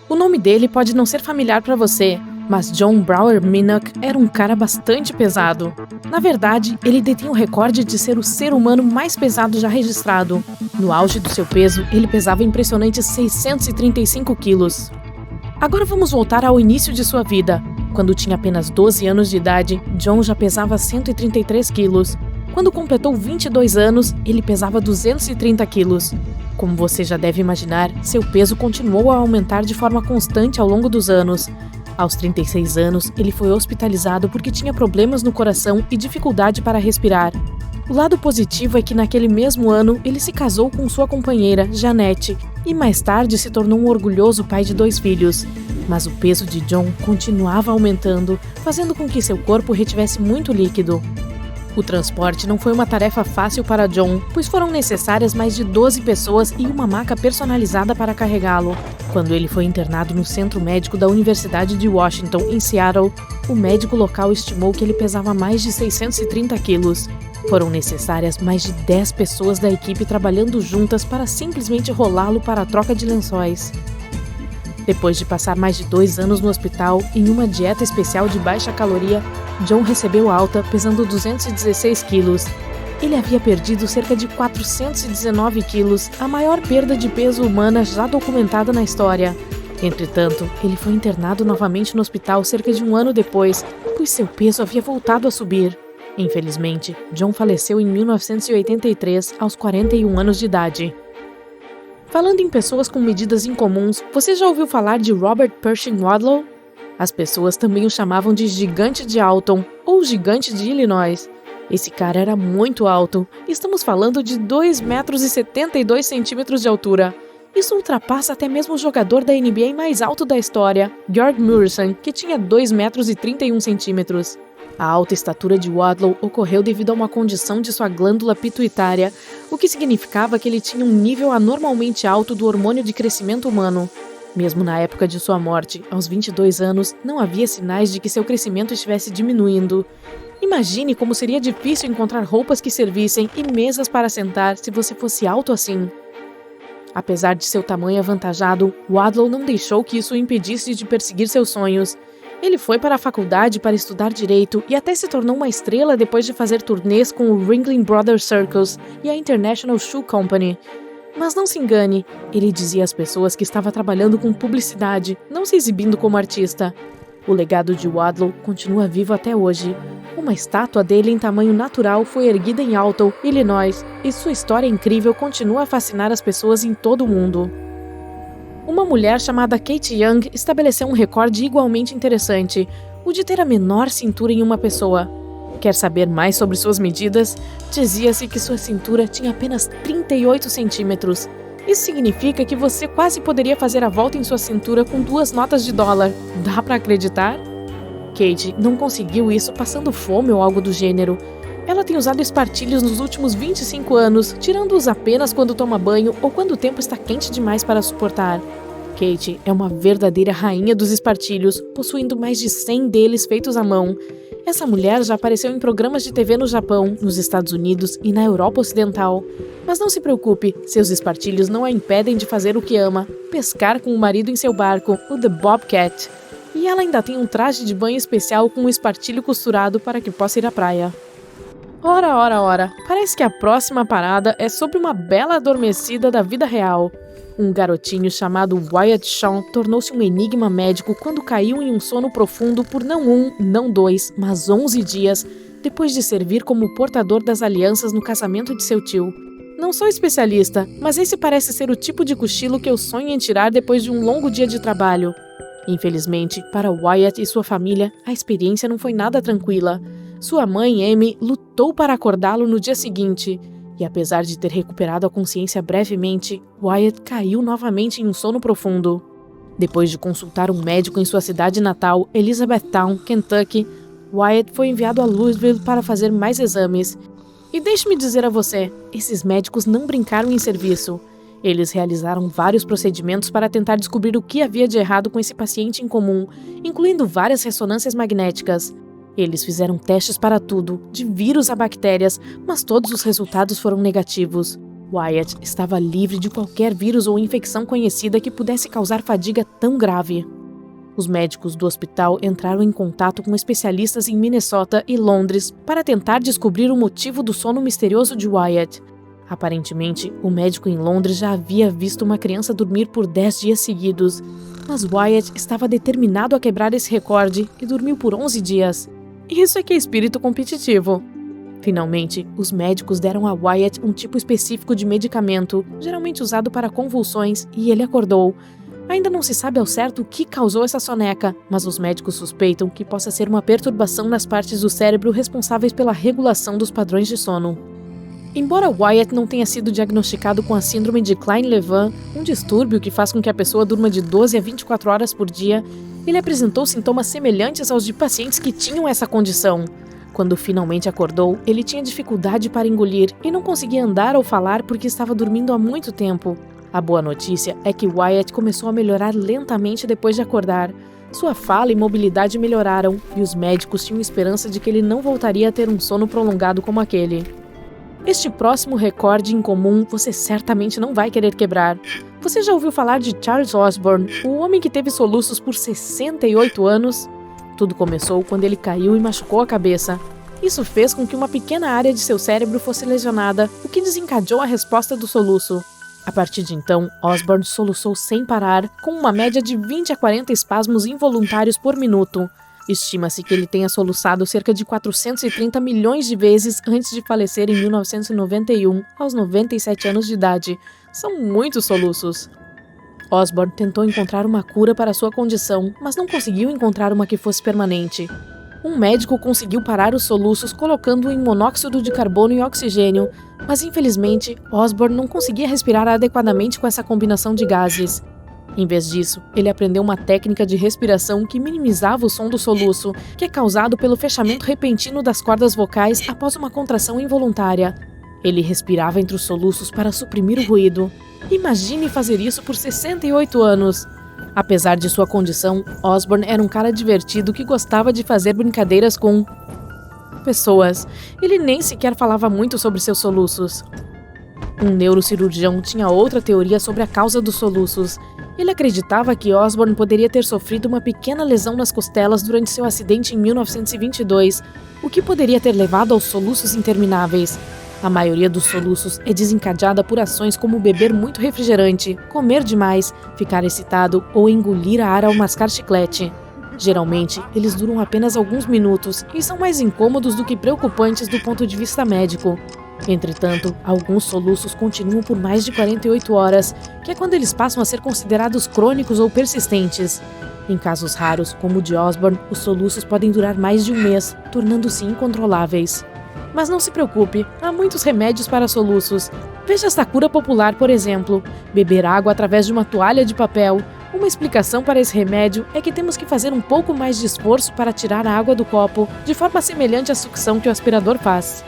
O nome dele pode não ser familiar para você, mas John Brower Minnock era um cara bastante pesado. Na verdade, ele detém o recorde de ser o ser humano mais pesado já registrado. No auge do seu peso, ele pesava impressionantes 635 quilos. Agora vamos voltar ao início de sua vida. Quando tinha apenas 12 anos de idade, John já pesava 133 quilos. Quando completou 22 anos, ele pesava 230 quilos. Como você já deve imaginar, seu peso continuou a aumentar de forma constante ao longo dos anos. Aos 36 anos, ele foi hospitalizado porque tinha problemas no coração e dificuldade para respirar. O lado positivo é que naquele mesmo ano, ele se casou com sua companheira, Janete, e mais tarde se tornou um orgulhoso pai de 2 filhos. Mas o peso de John continuava aumentando, fazendo com que seu corpo retivesse muito líquido. O transporte não foi uma tarefa fácil para John, pois foram necessárias mais de 12 pessoas e uma maca personalizada para carregá-lo. Quando ele foi internado no Centro Médico da Universidade de Washington, em Seattle, o médico local estimou que ele pesava mais de 630 quilos. Foram necessárias mais de 10 pessoas da equipe trabalhando juntas para simplesmente rolá-lo para a troca de lençóis. Depois de passar mais de 2 anos no hospital, em uma dieta especial de baixa caloria, John recebeu alta pesando 216 quilos. Ele havia perdido cerca de 419 quilos, a maior perda de peso humana já documentada na história. Entretanto, ele foi internado novamente no hospital cerca de 1 ano depois, pois seu peso havia voltado a subir. Infelizmente, John faleceu em 1983, aos 41 anos de idade. Falando em pessoas com medidas incomuns, você já ouviu falar de Robert Pershing Wadlow? As pessoas também o chamavam de Gigante de Alton ou Gigante de Illinois. Esse cara era muito alto. Estamos falando de 2,72 metros de altura. Isso ultrapassa até mesmo o jogador da NBA mais alto da história, Gerd Murson, que tinha 2,31 metros. A alta estatura de Wadlow ocorreu devido a uma condição de sua glândula pituitária, o que significava que ele tinha um nível anormalmente alto do hormônio de crescimento humano. Mesmo na época de sua morte, aos 22 anos, não havia sinais de que seu crescimento estivesse diminuindo. Imagine como seria difícil encontrar roupas que servissem e mesas para sentar se você fosse alto assim. Apesar de seu tamanho avantajado, Wadlow não deixou que isso o impedisse de perseguir seus sonhos. Ele foi para a faculdade para estudar direito e até se tornou uma estrela depois de fazer turnês com o Ringling Brothers Circus e a International Shoe Company. Mas não se engane, ele dizia às pessoas que estava trabalhando com publicidade, não se exibindo como artista. O legado de Wadlow continua vivo até hoje. Uma estátua dele em tamanho natural foi erguida em Alton, Illinois, e sua história incrível continua a fascinar as pessoas em todo o mundo. Uma mulher chamada Kate Young estabeleceu um recorde igualmente interessante, o de ter a menor cintura em uma pessoa. Quer saber mais sobre suas medidas? Dizia-se que sua cintura tinha apenas 38 centímetros. Isso significa que você quase poderia fazer a volta em sua cintura com 2 notas de dólar. Dá pra acreditar? Kate não conseguiu isso passando fome ou algo do gênero. Ela tem usado espartilhos nos últimos 25 anos, tirando-os apenas quando toma banho ou quando o tempo está quente demais para suportar. Kate é uma verdadeira rainha dos espartilhos, possuindo mais de 100 deles feitos à mão. Essa mulher já apareceu em programas de TV no Japão, nos Estados Unidos e na Europa Ocidental. Mas não se preocupe, seus espartilhos não a impedem de fazer o que ama, pescar com o marido em seu barco, o The Bobcat. E ela ainda tem um traje de banho especial com um espartilho costurado para que possa ir à praia. Ora, parece que a próxima parada é sobre uma bela adormecida da vida real. Um garotinho chamado Wyatt Shawn tornou-se um enigma médico quando caiu em um sono profundo por não 1, não 2, mas 11 dias, depois de servir como portador das alianças no casamento de seu tio. Não sou especialista, mas esse parece ser o tipo de cochilo que eu sonho em tirar depois de um longo dia de trabalho. Infelizmente, para Wyatt e sua família, a experiência não foi nada tranquila. Sua mãe, Amy, lutou para acordá-lo no dia seguinte. E apesar de ter recuperado a consciência brevemente, Wyatt caiu novamente em um sono profundo. Depois de consultar um médico em sua cidade natal, Elizabethtown, Kentucky, Wyatt foi enviado a Louisville para fazer mais exames. E deixe-me dizer a você, esses médicos não brincaram em serviço. Eles realizaram vários procedimentos para tentar descobrir o que havia de errado com esse paciente em comum, incluindo várias ressonâncias magnéticas. Eles fizeram testes para tudo, de vírus a bactérias, mas todos os resultados foram negativos. Wyatt estava livre de qualquer vírus ou infecção conhecida que pudesse causar fadiga tão grave. Os médicos do hospital entraram em contato com especialistas em Minnesota e Londres para tentar descobrir o motivo do sono misterioso de Wyatt. Aparentemente, o médico em Londres já havia visto uma criança dormir por 10 dias seguidos, mas Wyatt estava determinado a quebrar esse recorde e dormiu por 11 dias. Isso é que é espírito competitivo. Finalmente, os médicos deram a Wyatt um tipo específico de medicamento, geralmente usado para convulsões, e ele acordou. Ainda não se sabe ao certo o que causou essa soneca, mas os médicos suspeitam que possa ser uma perturbação nas partes do cérebro responsáveis pela regulação dos padrões de sono. Embora Wyatt não tenha sido diagnosticado com a síndrome de Klein-Levin, um distúrbio que faz com que a pessoa durma de 12 a 24 horas por dia, ele apresentou sintomas semelhantes aos de pacientes que tinham essa condição. Quando finalmente acordou, ele tinha dificuldade para engolir e não conseguia andar ou falar porque estava dormindo há muito tempo. A boa notícia é que Wyatt começou a melhorar lentamente depois de acordar. Sua fala e mobilidade melhoraram, e os médicos tinham esperança de que ele não voltaria a ter um sono prolongado como aquele. Este próximo recorde incomum você certamente não vai querer quebrar. Você já ouviu falar de Charles Osborne, o homem que teve soluços por 68 anos? Tudo começou quando ele caiu e machucou a cabeça. Isso fez com que uma pequena área de seu cérebro fosse lesionada, o que desencadeou a resposta do soluço. A partir de então, Osborne soluçou sem parar, com uma média de 20 a 40 espasmos involuntários por minuto. Estima-se que ele tenha soluçado cerca de 430 milhões de vezes antes de falecer em 1991, aos 97 anos de idade. São muitos soluços. Osborne tentou encontrar uma cura para sua condição, mas não conseguiu encontrar uma que fosse permanente. Um médico conseguiu parar os soluços colocando-o em monóxido de carbono e oxigênio, mas infelizmente, Osborne não conseguia respirar adequadamente com essa combinação de gases. Em vez disso, ele aprendeu uma técnica de respiração que minimizava o som do soluço, que é causado pelo fechamento repentino das cordas vocais após uma contração involuntária. Ele respirava entre os soluços para suprimir o ruído. Imagine fazer isso por 68 anos! Apesar de sua condição, Osborne era um cara divertido que gostava de fazer brincadeiras com pessoas. Ele nem sequer falava muito sobre seus soluços. Um neurocirurgião tinha outra teoria sobre a causa dos soluços. Ele acreditava que Osborne poderia ter sofrido uma pequena lesão nas costelas durante seu acidente em 1922, o que poderia ter levado aos soluços intermináveis. A maioria dos soluços é desencadeada por ações como beber muito refrigerante, comer demais, ficar excitado ou engolir ar ao mascar chiclete. Geralmente, eles duram apenas alguns minutos e são mais incômodos do que preocupantes do ponto de vista médico. Entretanto, alguns soluços continuam por mais de 48 horas, que é quando eles passam a ser considerados crônicos ou persistentes. Em casos raros, como o de Osborne, os soluços podem durar mais de um mês, tornando-se incontroláveis. Mas não se preocupe, há muitos remédios para soluços. Veja esta cura popular, por exemplo, beber água através de uma toalha de papel. Uma explicação para esse remédio é que temos que fazer um pouco mais de esforço para tirar a água do copo, de forma semelhante à sucção que o aspirador faz.